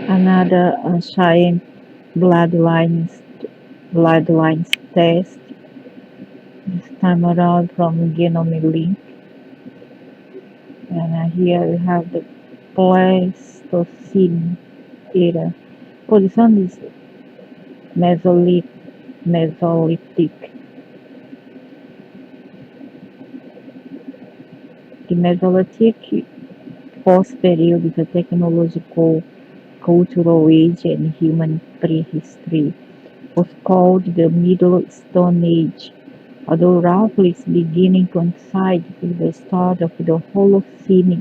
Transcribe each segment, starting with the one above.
Another giant bloodlines bloodlines test, this time around from genomelink. And here we have the Pleistocene era. Oh, this one is Mesolith Mesolithic. The Mesolithic post period is a technological cultural age and human prehistory. Was called the Middle Stone Age, although roughly its beginning coincided with the start of the Holocene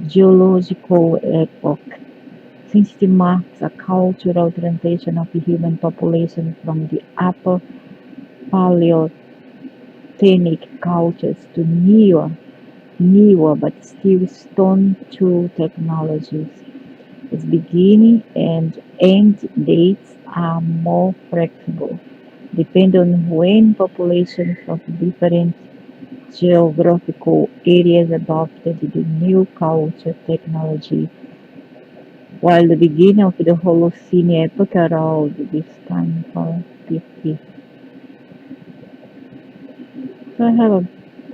geological epoch, since it marks a cultural transition of the human population from the Upper Paleolithic cultures to newer but still stone tool technologies. Its beginning and end dates are more flexible, depending on when populations of different geographical areas adopted the new culture technology, while the beginning of the Holocene epoch around this time for 50. So I have a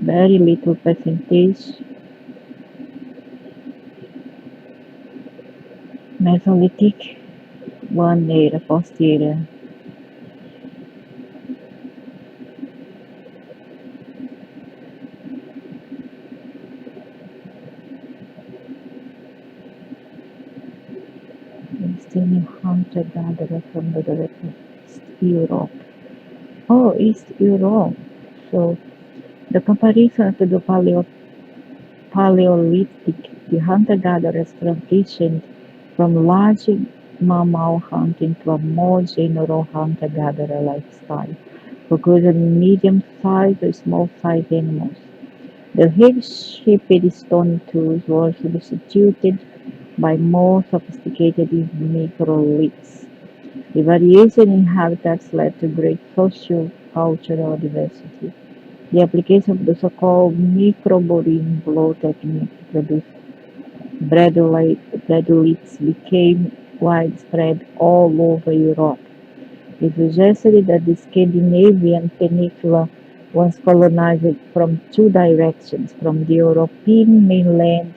very little percentage. Mesolithic, one era, post era. Still hunter gatherer from the direct East Europe. Oh, East Europe. So the comparison to the Paleolithic, the hunter-gatherers transitioned from large mammal hunting to a more general hunter-gatherer lifestyle, focused on medium-sized or small-sized animals. The heavy-shaped stone tools were substituted by more sophisticated microliths. The variation in habitats led to great socio-cultural diversity. The application of the so-called microboring blow technique to produce bradoliths became widespread all over Europe. It suggested that the Scandinavian peninsula was colonized from two directions, from the European mainland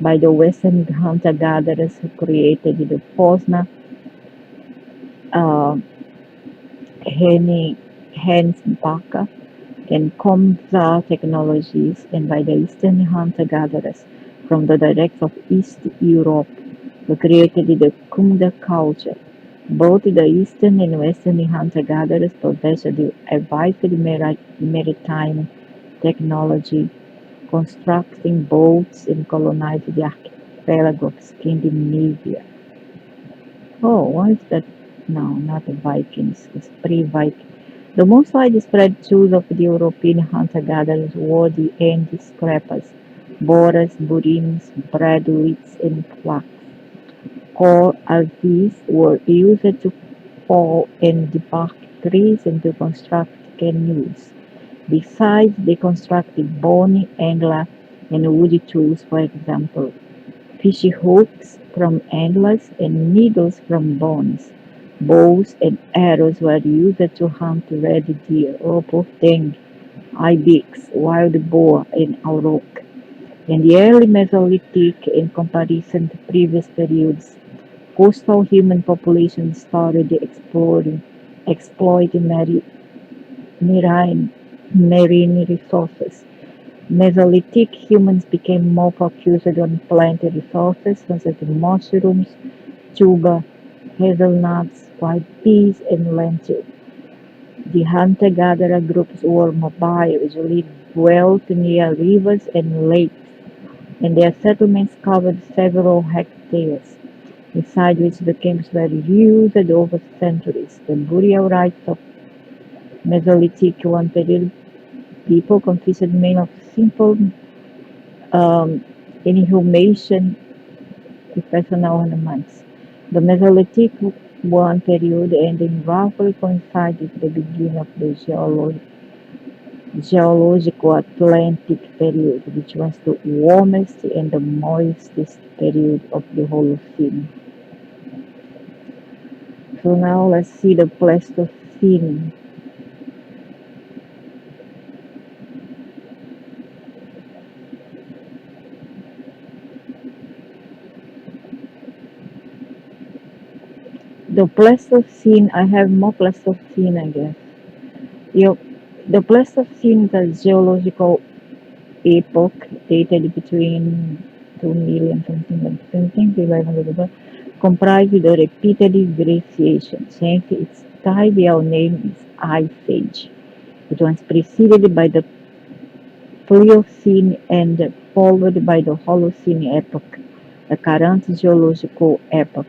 by the western hunter-gatherers who created the Posna uh, Hensbaka and Komsa technologies, and by the eastern hunter-gatherers from the directs of East Europe, who created the Kunda culture. Both the eastern and western hunter-gatherers possessed the advanced maritime technology, constructing boats and colonizing the archipelago of Scandinavia. Oh, what is that? No, not the Vikings. It's pre-Viking. The most widespread tools of the European hunter-gatherers were the hand scrapers, borers, burins, bradlets, and flax. Core as these were used to fall and debark trees and to construct canoes. Besides, they constructed bony, angler, and woody tools, for example, fishing hooks from antlers and needles from bones. Bows and arrows were used to hunt red deer, orangutan, ibex, wild boar, and auroch. In the early Mesolithic, in comparison to previous periods, coastal human populations started exploiting marine resources. Mesolithic humans became more focused on plant resources such as mushrooms, tuber, hazelnuts, white peas, and lentils. The hunter-gatherer groups were mobile, usually dwelt near rivers and lakes, and their settlements covered several hectares, inside which the camps were used over centuries. The burial rites of Mesolithic one period people consisted mainly of simple um, inhumation with personal ornaments. The Mesolithic one period ending roughly coincided with the beginning of the geological Atlantic period, which was the warmest and the moistest period of the Holocene. So now let's see the Pleistocene. The Pleistocene, I have more Pleistocene, I guess. Yep. The Pleistocene is a geological epoch dated between 2 million something like something, 11, blah, blah, blah, comprised of repetitive glaciation. Hence, its tribal name is Ice Age. It was preceded by the Pliocene and followed by the Holocene epoch, the current geological epoch.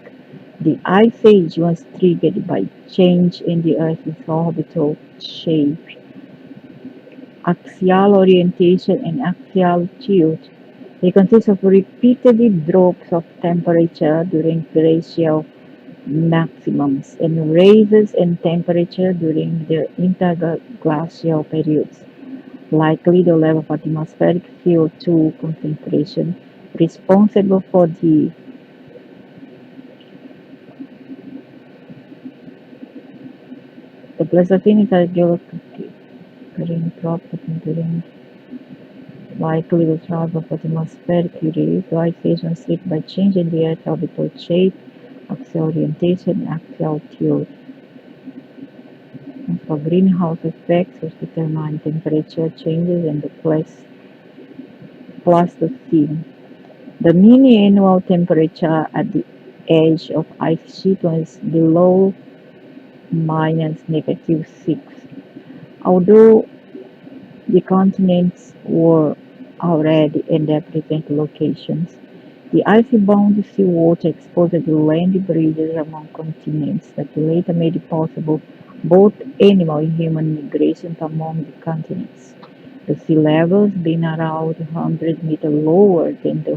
The Ice Age was triggered by change in the Earth's orbital shape, axial orientation, and axial tilt. They consist of repeated drops of temperature during glacial maximums and raises in temperature during the interglacial periods. Likely the level of atmospheric CO2 concentration responsible for the Pleistocene is a geological drop during likely the charge of atmospheric release, isolation slipped by change in the Earth's orbital shape, axial orientation, and axial tilt. And for greenhouse effects, which determine temperature changes in the Pleistocene. The mean annual temperature at the edge of ice sheet was below -6. Although the continents were already in their present locations, the icy-bound seawater exposed the land bridges among continents that later made possible both animal and human migrations among the continents. The sea levels being around 100 meters lower than the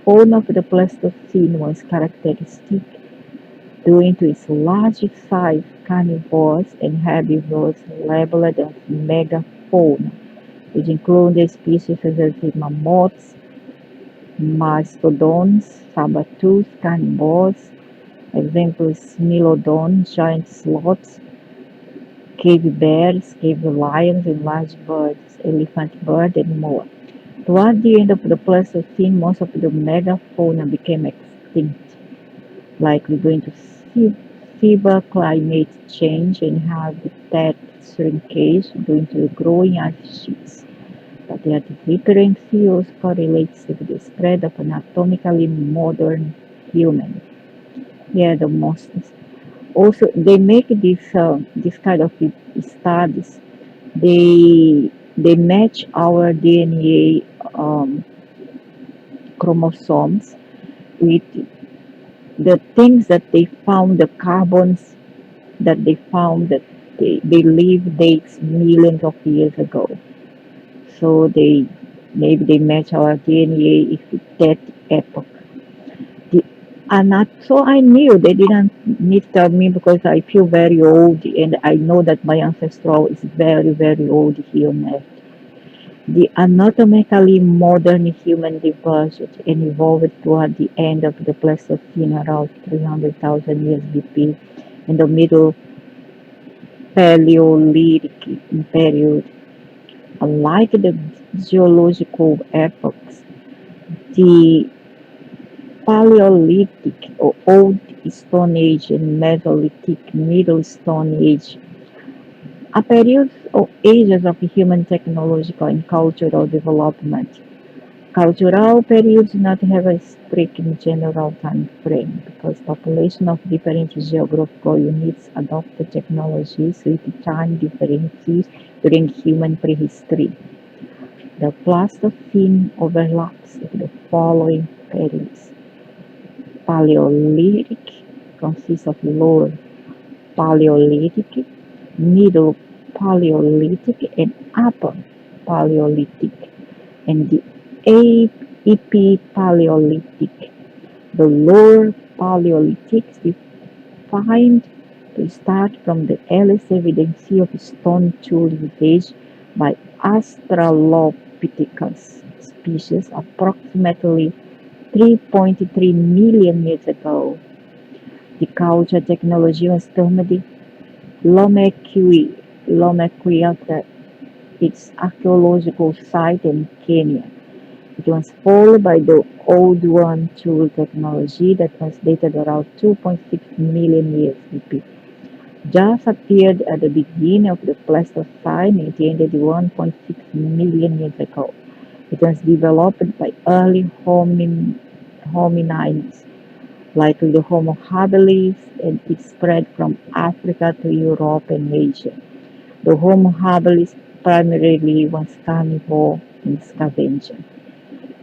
fauna of the Pleistocene was characteristic due to its large size. Carnivores and herbivores labeled as megafauna, which include the species such as mammoths, mastodons, saber-toothed carnivores, examples Smilodon, giant sloths, cave bears, cave lions, and large birds, elephant bird, and more. Toward the end of the Pleistocene, most of the megafauna became extinct, likely due to severe climate change and habitat shrinkage due to growing ice sheets. But their disappearance also correlates with the spread of anatomically modern human. Yeah, the most. Also, they make this kind of studies. They match our DNA chromosomes with the things that they found, the carbons that they found that they live dates millions of years ago. So they match our DNA if that epoch. The, and not, so I knew they didn't need to tell me because I feel very old and I know that my ancestral is very, very old here on Earth. The anatomically modern human diverged and evolved toward the end of the Pleistocene around 300,000 years BP in the Middle Paleolithic period. Unlike the geological epochs, the Paleolithic or Old Stone Age and Mesolithic Middle Stone Age are periods or ages of human technological and cultural development. Cultural periods do not have a strict general time frame because population of different geographical units adopted technologies with time differences during human prehistory. The Pleistocene overlaps with the following periods. Paleolithic consists of Lower Paleolithic, Middle Paleolithic, and Upper Paleolithic, and the Epipaleolithic. The Lower Paleolithic is defined to start from the earliest evidence of stone tool usage by Australopithecus species approximately 3.3 million years ago. The culture technology was termed Lomekwi, Lomekwi after its archaeological site in Kenya. It was followed by the Old One tool technology that was dated around 2.6 million years BP. Just appeared at the beginning of the Pleistocene at the end of 1.6 million years ago. It was developed by early hominines, like the Homo habilis, and it spread from Africa to Europe and Asia. The Homo habilis primarily was carnivore and scavenger.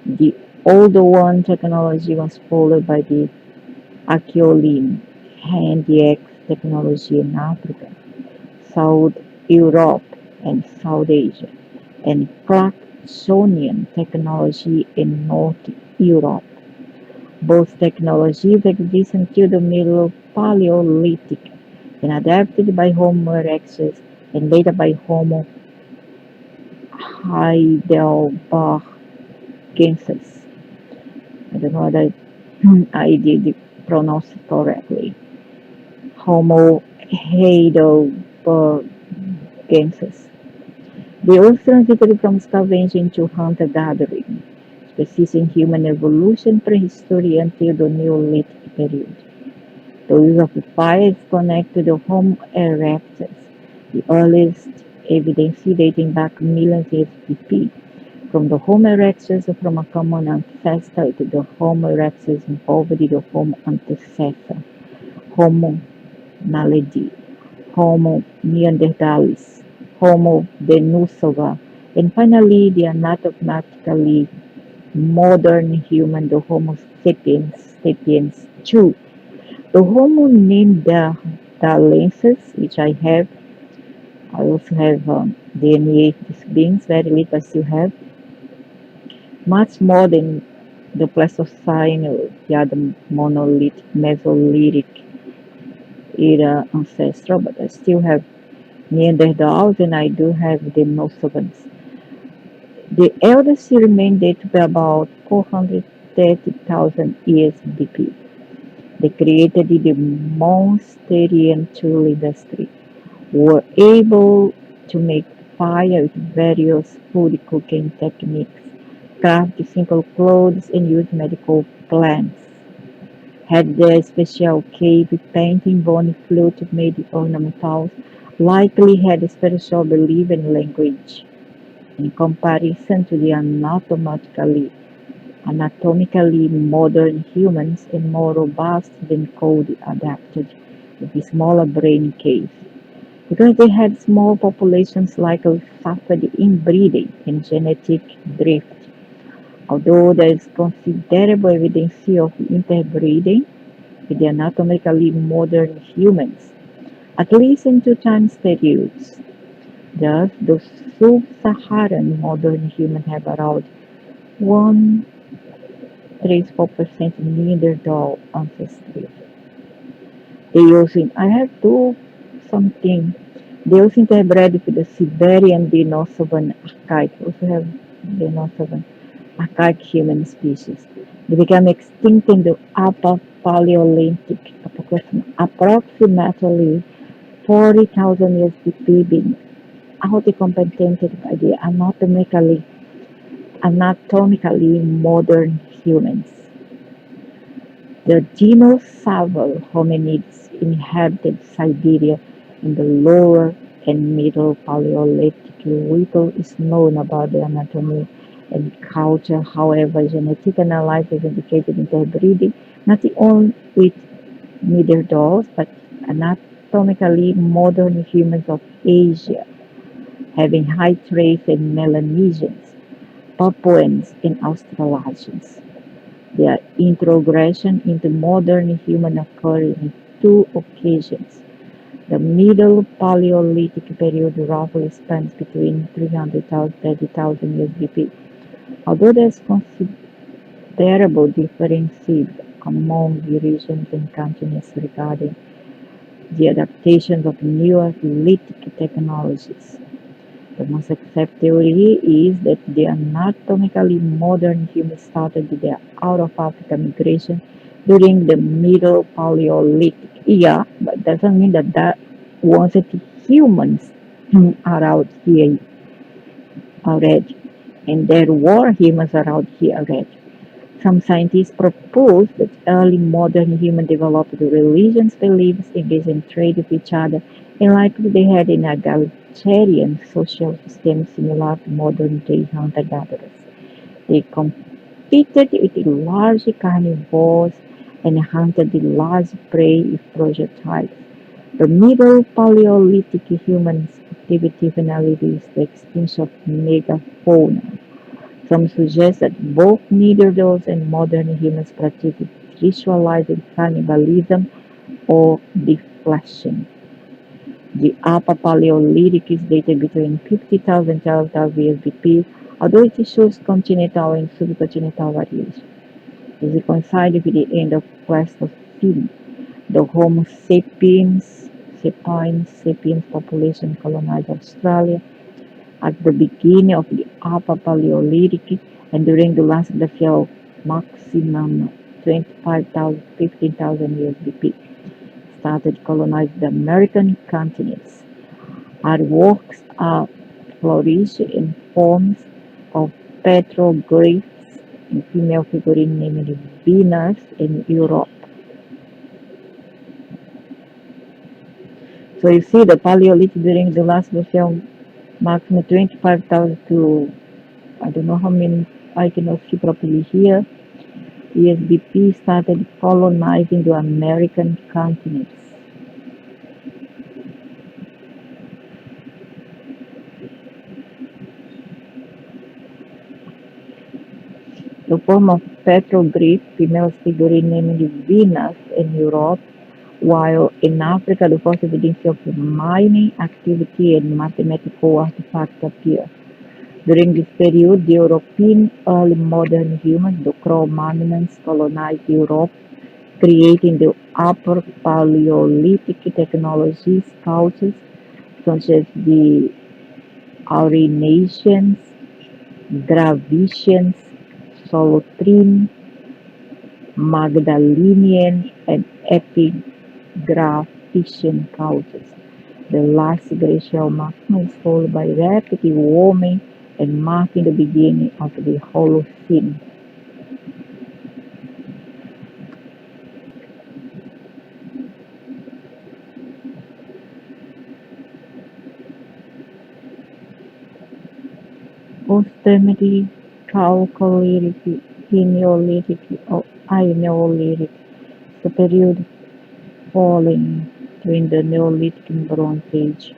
The older one technology was followed by the Archeoline, hand-axe technology in Africa, South Europe, and South Asia, and Clarksonian technology in North Europe. Both technologies exist until the Middle Paleolithic and adapted by Homo erectus and later by Homo heidelbergensis. I don't know whether I did pronounce it correctly. Homo heidelbergensis. They also transited from scavenging to hunter-gathering, specifically human evolution prehistory until the Neolithic period. The use of fire is connected to Homo erectus, the earliest evidence dating back millions of years BP. From the Homo erectus from a common ancestor to the Homo erectus involved the Homo antecessor, Homo naledi, Homo neanderthalis, Homo denisova, and finally the anatomically modern human, the Homo sapiens 2. The Homo neanderthalensis, which I have, I also have DNA of these beings, very little I still have, much more than the Pleistocene or the other monolithic, Mesolithic era ancestral, but I still have Neanderthals and I do have Denisovans. The eldest remain date to be about 430,000 years BP. They created the Mousterian tool industry, were able to make fire with various food cooking techniques, craft simple clothes, and use medical plants. Had their special cave painting, bony flute made ornamentals, likely had a spiritual belief and language. In comparison to the anatomically modern humans and more robust than code adapted with a smaller brain case. Because they had small populations likely suffered inbreeding and genetic drift. Although there is considerable evidence of interbreeding with the anatomically modern humans, at least in two time periods. Thus, the sub-Saharan modern humans have around 1.34% Neanderthal ancestry. They also, I have to something. They also interbred with the Siberian Denisovan archaic. Also have Denisovan archaic human species. They became extinct in the Upper Paleolithic, approximately 40,000 years BC, being outcompeted by the anatomically modern humans. The dinosaur hominids inhabited Siberia in the lower and middle Paleolithic. Little is known about their anatomy and culture. However, genetic analysis indicated interbreeding not only with Neanderthals but anatomically modern humans of Asia, having high trace in Melanesians, Papuans, and Australasians. Their introgression into modern human occurred in two occasions. The Middle Paleolithic period roughly spans between 300,000 and 30,000 years BP. Although there is considerable differences among the regions and continents regarding the adaptations of Neolithic technologies, The most accepted theory is that the anatomically modern humans started their out-of-Africa migration during the Middle Paleolithic era, but doesn't mean that that wasn't humans around here already, and there were humans around here already. Some scientists propose that early modern humans developed religions, beliefs, engaged in trade with each other, and likely they had an egalitarian social system similar to modern-day hunter-gatherers. They competed with large carnivores and hunted large prey with projectiles. The Middle Paleolithic humans activity validates the extinction of megafauna. Some suggest that both Neanderthals and modern humans practiced ritualized cannibalism or defleshing. The Upper Paleolithic is dated between 50,000 and 12,000 years BP, although it shows continental and subcontinental variation. It coincided with the end of Pleistocene. The Homo sapiens population colonized Australia at the beginning of the Upper Paleolithic and during the last glacial maximum 25,000 15,000 years BP started colonizing the American continents. Artworks are flourished in forms of petroglyphs and female figurine named Venus in Europe. So you see the Paleolithic during the last glacial maximum 25,000 to I don't know how many I cannot see properly here. ESBP started colonizing the American continents. The form of petroglyph, female figurine named Venus in Europe, while in Africa the first evidence of mining activity and mathematical artifacts appear. During this period, the European early modern humans, the Cro-Magnons, colonized Europe, creating the Upper Paleolithic technologies cultures such as the Aurignacians, Gravitians, Solothurn, Magdalenian, and Epigraphician cultures. The last glacial maximum is followed by rapid warming and marking the beginning of the Holocene. Post-Thermidor, Chalcolithic, Paleolithic, or Ineolithic is a period falling during the Neolithic and Bronze Age,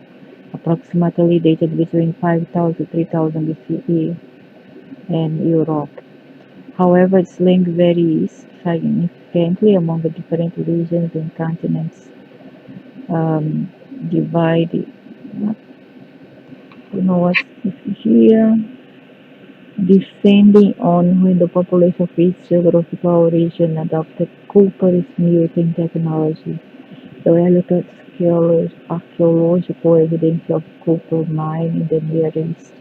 approximately dated between 5000 to 3000 BCE in Europe. However, its length varies significantly among the different regions and continents. Um, divided, you know what's here? Descending on when the population of each geographical region adopted copper smelting technology. The earliest archaeological evidence of copper mine in the Near East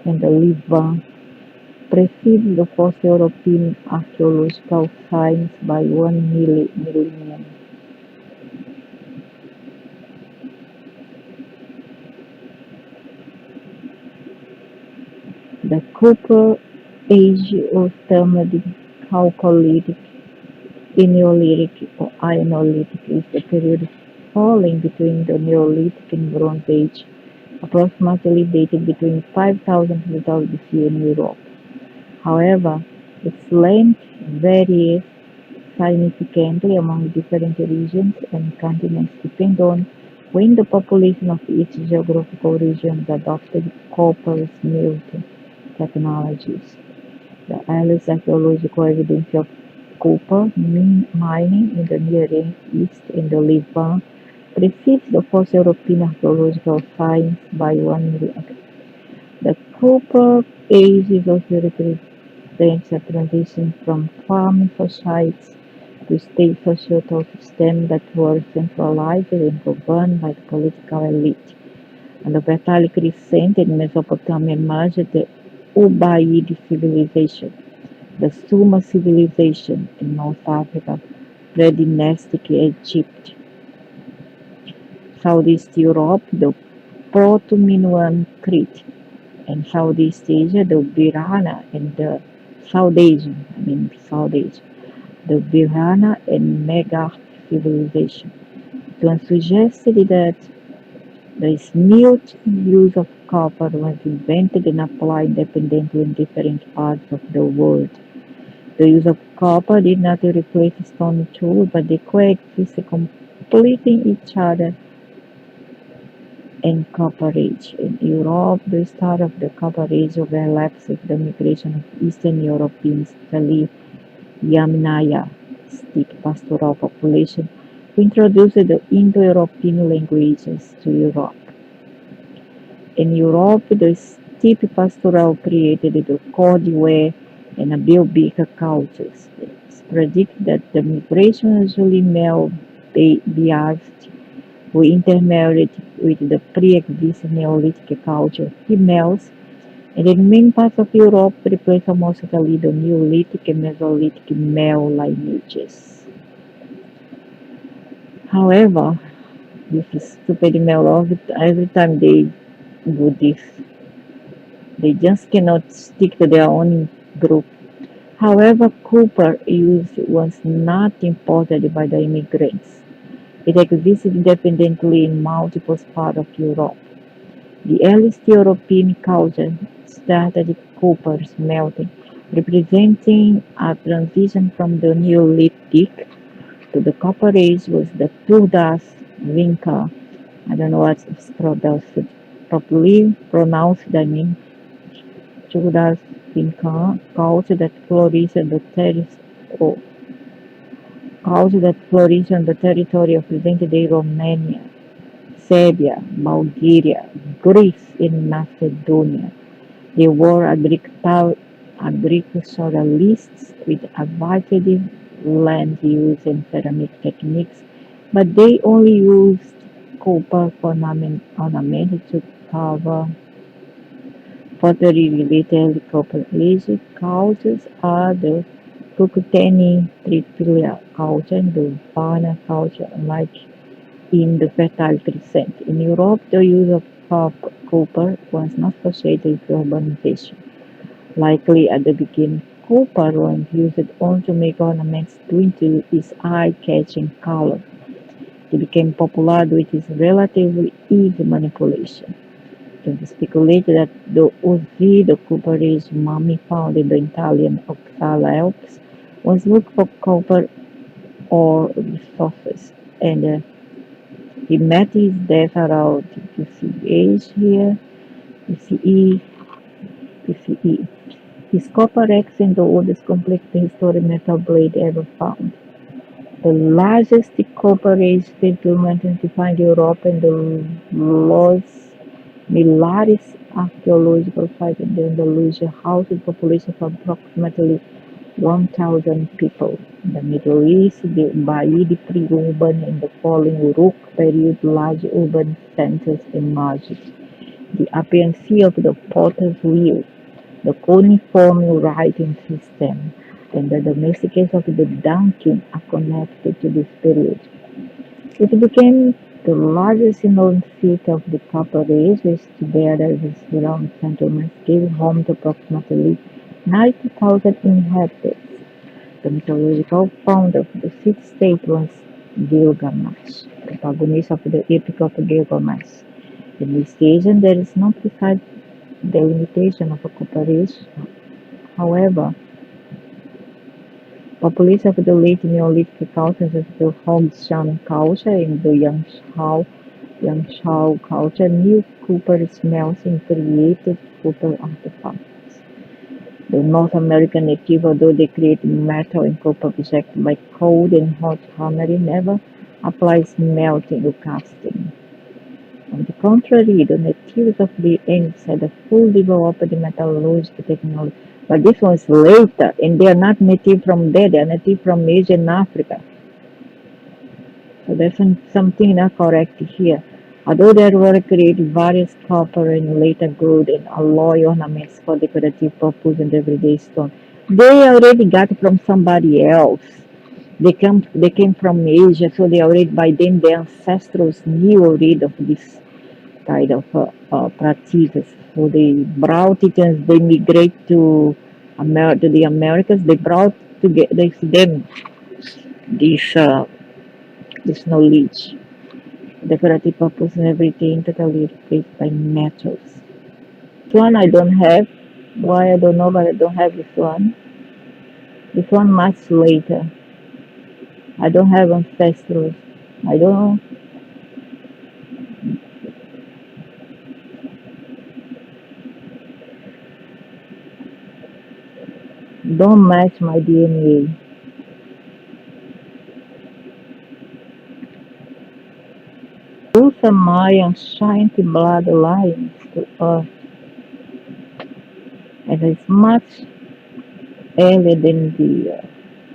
and the Levant precedes the first European archaeological finds by one millennium. The Copper Age was termed Chalcolithic, Eneolithic, or Ironolithic is the period falling between the Neolithic and Bronze Age, approximately dated between 5000 to 2000 BC in Europe. However, its length varies significantly among different regions and continents depending on when the population of each geographical region adopted copper smelting technologies. The earliest archaeological evidence of copper mining in the Near East and the Levant precedes the first European archaeological finds by 1 million. The Copper Age is also represents a transition from farming societies to state societal systems that were centralized and governed by the political elite. And the Fertile Crescent in Mesopotamia emerged the Ubaid civilization, the Sumer civilization in North Africa, pre-dynastic Egypt, Southeast Europe, the Proto-Minoan Crete, and Southeast Asia, the Birhana and the South Asia, the Birhana and Megarth civilization. It was suggested that the smooth use of copper was invented and applied independently in different parts of the world. The use of copper did not replace stone tools, but they coexisted, completing each other in Copper Age. In Europe, the start of the Copper Age overlaps with the migration of Eastern Europeans, the Yamnaya-Stic pastoral population, who introduced the Indo-European languages to Europe. In Europe, the steppe pastoral created the Kordware and Bilbika cultures. It's predicted that the migration usually male Biafst who intermarried with the pre-existing Neolithic culture females, and in many parts of Europe replaced almost entirely the Neolithic and Mesolithic male lineages. However, this stupid male, every time they do this, they just cannot stick to their own group. However, copper use was not imported by the immigrants. It existed independently in multiple parts of Europe. The earliest European culture started copper smelting, representing a transition from the Neolithic to the Copper Age was the Turdas Vinca. I don't know what's properly pronounced, Turdas Vinca culture that flourished on the territory of present-day Romania, Serbia, Bulgaria, Greece, and Macedonia. They were agriculturalists with advanced land use and ceramic techniques, but they only used copper ornament to cover pottery-related Copper Age cultures are the Cucuteni Triphylia culture and the Varna culture, unlike in the Fertile Crescent. In Europe, the use of copper was not associated with urbanization. Likely at the beginning, copper was used only to make ornaments due to its eye-catching color. It became popular due to its relatively easy manipulation. It is speculated that the Uzi, the copper-rich mummy found in the Italian Oxala Alps, was looking for copper ore resources, and he met his death around BCH here, BCE, BCE. His copper axe is the oldest complete prehistoric metal blade ever found. The largest copper age settlement identified in Europe and the Los Millares archaeological site in Andalusia housed a population of approximately 1,000 people. In the Middle East, the Ubaid pre-urban and the following Uruk period large urban centers emerged. The appearance of the potter's wheel, the cuneiform writing system, and the domestication of the donkey are connected to this period. It became the largest known city of the Copper Age, which together with surrounding settlements gave home to approximately 90,000 inhabitants. The mythological founder of the city-state was Gilgamesh, protagonist of the Epic of Gilgamesh. In this region, there is no precise delimitation of a Copper Age. However, population of the late Neolithic cultures such as the Hongshan culture and the Yangshao culture knew copper smelting created copper artifacts. The North American native, although they created metal and copper objects by cold and hot hammering, never applied smelting or casting. On the contrary, the natives of the Andes had a full developed metallurgical technology. But this was later, and they are not native from there, they are native from Asia and Africa. So there's something not correct here. Although there were created various copper and later gold and alloy ornaments for decorative purpose and everyday stone, they already got from somebody else. They came from Asia, so they already by then the ancestors knew already of this kind of practices. So they brought it and they migrate to to the Americas. They brought to get them this knowledge, decorative purpose and everything totally replaced by metals. This one I don't have. Why I don't know, but I don't have this one. This one much later. I don't have ancestors. I don't match my DNA. Those are my ancient bloodlines to Earth, and it's much earlier than the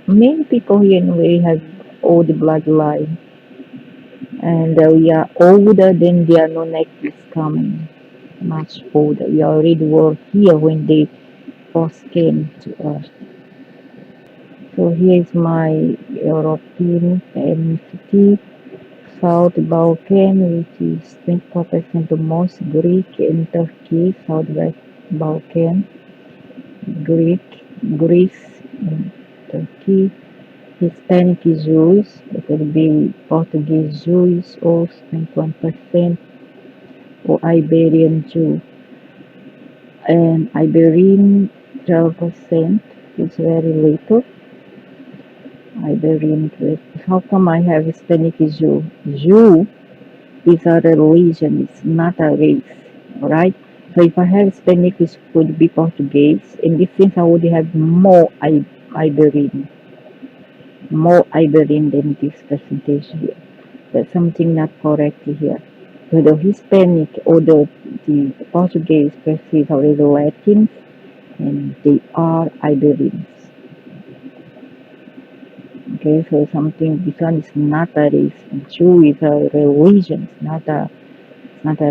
many people here anyway have old bloodline, and we are older than the Anunnakis coming, much older. We already were here when they first came to Earth. So here is my European ethnicity. South Balkan, which is 24% the most Greek in Turkey, Southwest Balkan, Greek, Greece, and Turkey. Hispanic Jews, it will be Portuguese Jews, also 21%, or Iberian Jew. And Iberian, 12%, is very little. Iberian, how come I have Hispanic Jew? Jew is a religion, it's not a race, right? So if I have Hispanic, it would be Portuguese. In this sense, I would have Iberian, more Iberian than this percentage here. There's something not correct here. So the Hispanic or the Portuguese perceive already Latins and they are Iberians. Okay, so something this one is not a race. And Jew is a religion, it's not a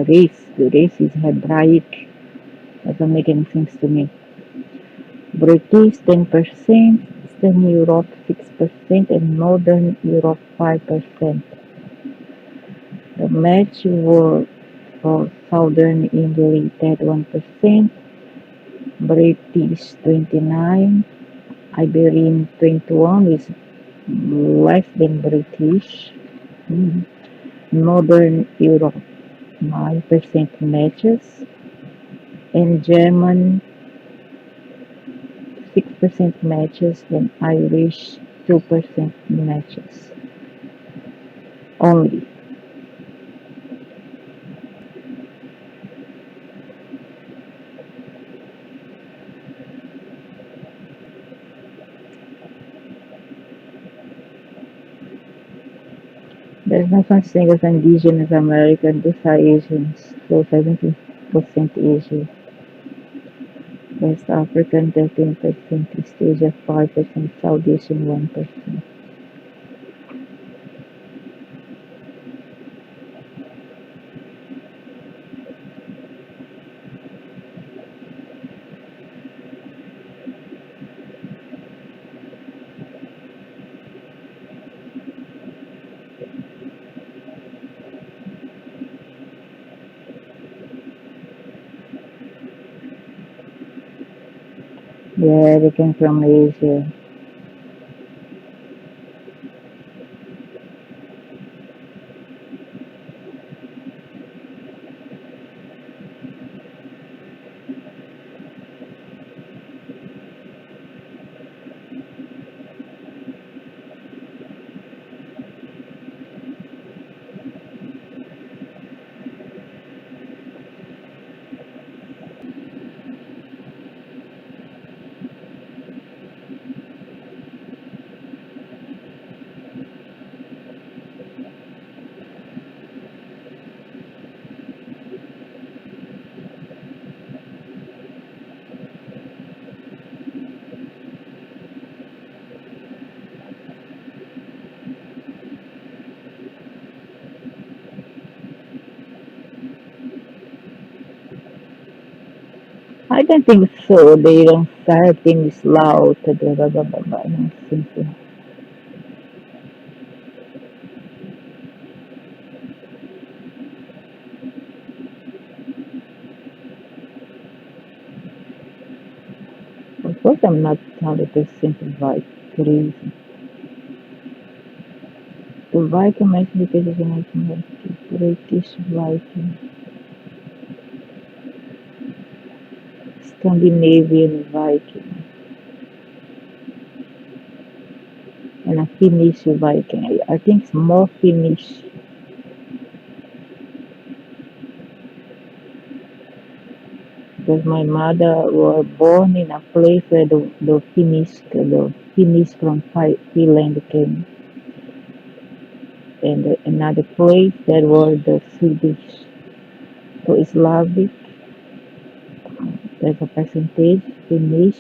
race. The race is Hebraic. Doesn't make any sense to me. British 10%, Eastern Europe 6%, and Northern Europe 5%. The match were for Southern England at 1%, British 29, Iberian 21 is less than British. Northern Europe 9% matches, and German 6% matches, and Irish 2% matches only. There's no such thing as indigenous American, those are Asians, so 70% Asian. West African 13%, East Asia 5%, South Asian 1%. Yeah, they came from Asia. I don't think so. They don't start things loud. Blah, blah, blah, blah, blah. I don't think so. Of course, I'm not 100% right. Crazy. The Viking mythology is British Viking, Scandinavian Viking, and a Finnish Viking. I think it's more Finnish because my mother was born in a place where the Finnish from Finland came, and another place that was the Swedish. So it's Slavic, there's a percentage, Finnish,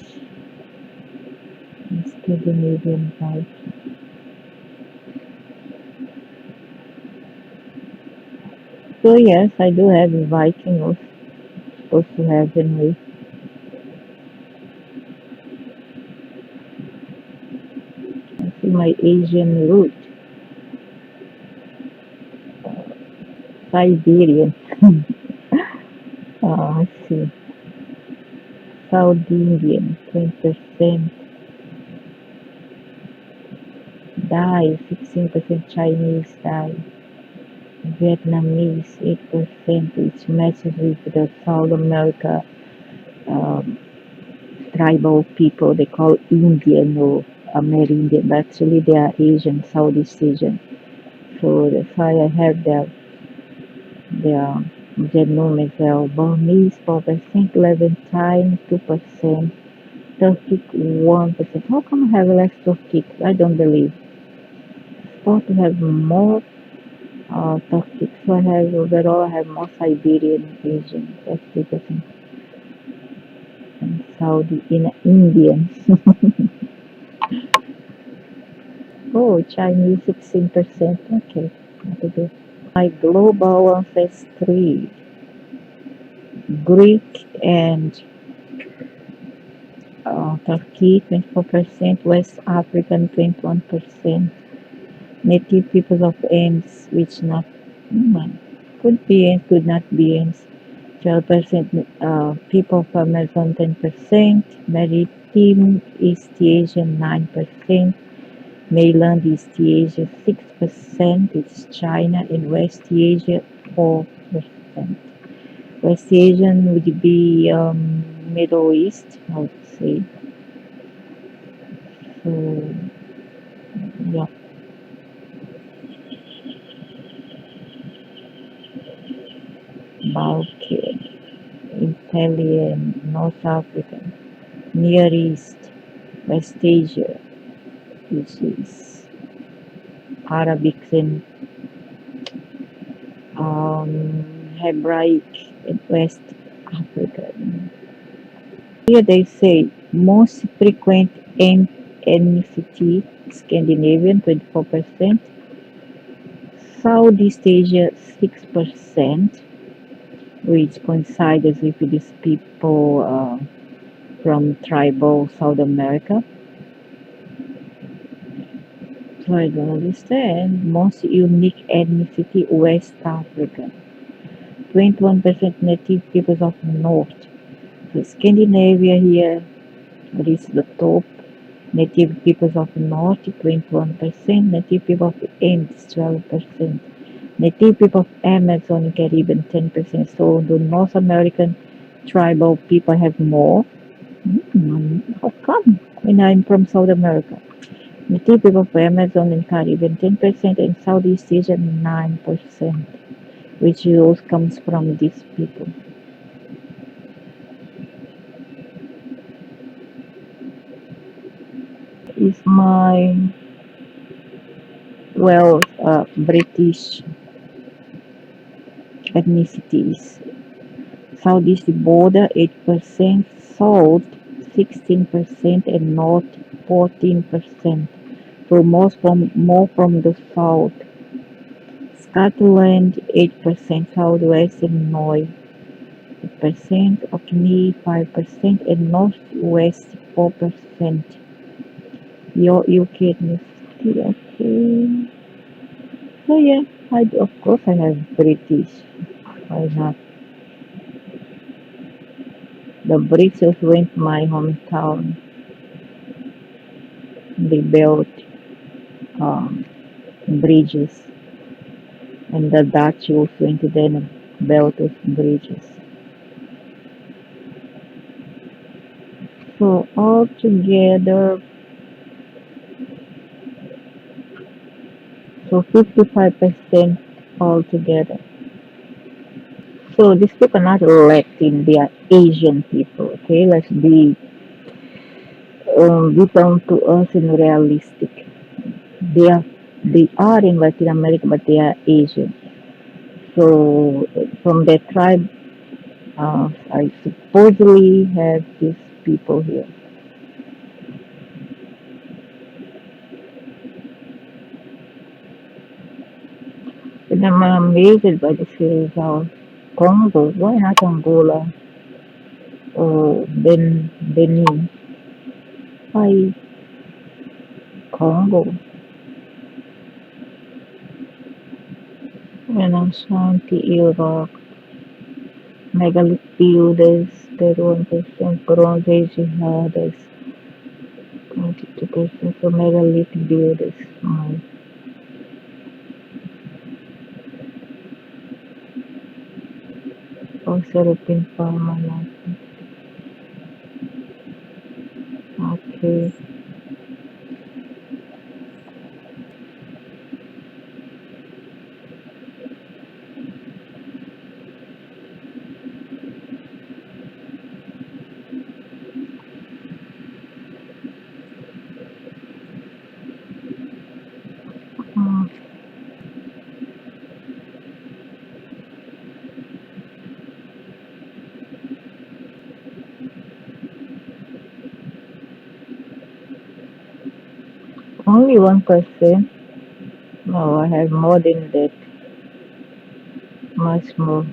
and Scandinavian Viking. So yes, I do have Viking also supposed to have anyway. I see my Asian root, Siberian. Let's see, South Indian, 20%, Thai, 16% Chinese Thai, Vietnamese, 8%, which matches with the South America um, tribal people they call Indian or Amerindian, but actually they are Asian, Southeast Asian. So that's why I have their genome as well. Burmese 4%, Levantine 2%, Turkic 1%. How come I have less Turkic? I don't believe. Supposed to have more Turkic. So I have overall I have more Siberian Asian, that's 3%, and Saudi in Indian. Oh, Chinese 16%. Okay, not good. My global ancestry, Greek and Turkey 24%, West African 21%, native peoples of Ames, which not could be and could not be Ames, 12%, people of Amazon 10%, Maritime East Asian 9%, mainland East Asia 6%, it's China, and West Asia 4%. West Asian would be Middle East, I would say. So, yeah, Balkan, Italian, North African, Near East, West Asia, which is Arabic and Hebraic and West African. Here they say most frequent ethnicity Scandinavian 24%, Southeast Asia 6%, which coincides with these people from tribal South America. So I don't understand. Most unique ethnicity West African. 21% native peoples of North. So Scandinavia here is the top. Native peoples of North 21%. Native people of Ames 12%. Native people of Amazon Caribbean 10%. So the North American tribal people have more. How come? When I'm from South America. Native people of Amazon and Caribbean 10% and Southeast Asia 9%, which also comes from these people. Is my British ethnicities. Southeast border 8%, South 16%, and North 14%. So more from the South. Scotland 8%, Southwest and North percent, Orkney 5%, and Northwest 4%. Your UK ethnicity, okay. So yeah, of course I have British. Why not? The British went my hometown. They built um, bridges, and the Dutch also went to then built those bridges. So altogether, so 55% altogether. So these people are not Latin, they are Asian people. Okay, let's be down to earth and realistic. They are they are in Latin America, but they are Asian. So from their tribe, I supposedly have these people here. And I'm amazed by the series of Congo. Why not Angola or Benin? Why Congo? And Ashanti, Iraq, megalithic builders, Peruvian Christian, Bronze Age jihadists, 22% for megalithic builders. Also European permanent. Okay. Mm. Only 1%. No, I have more than that, much more.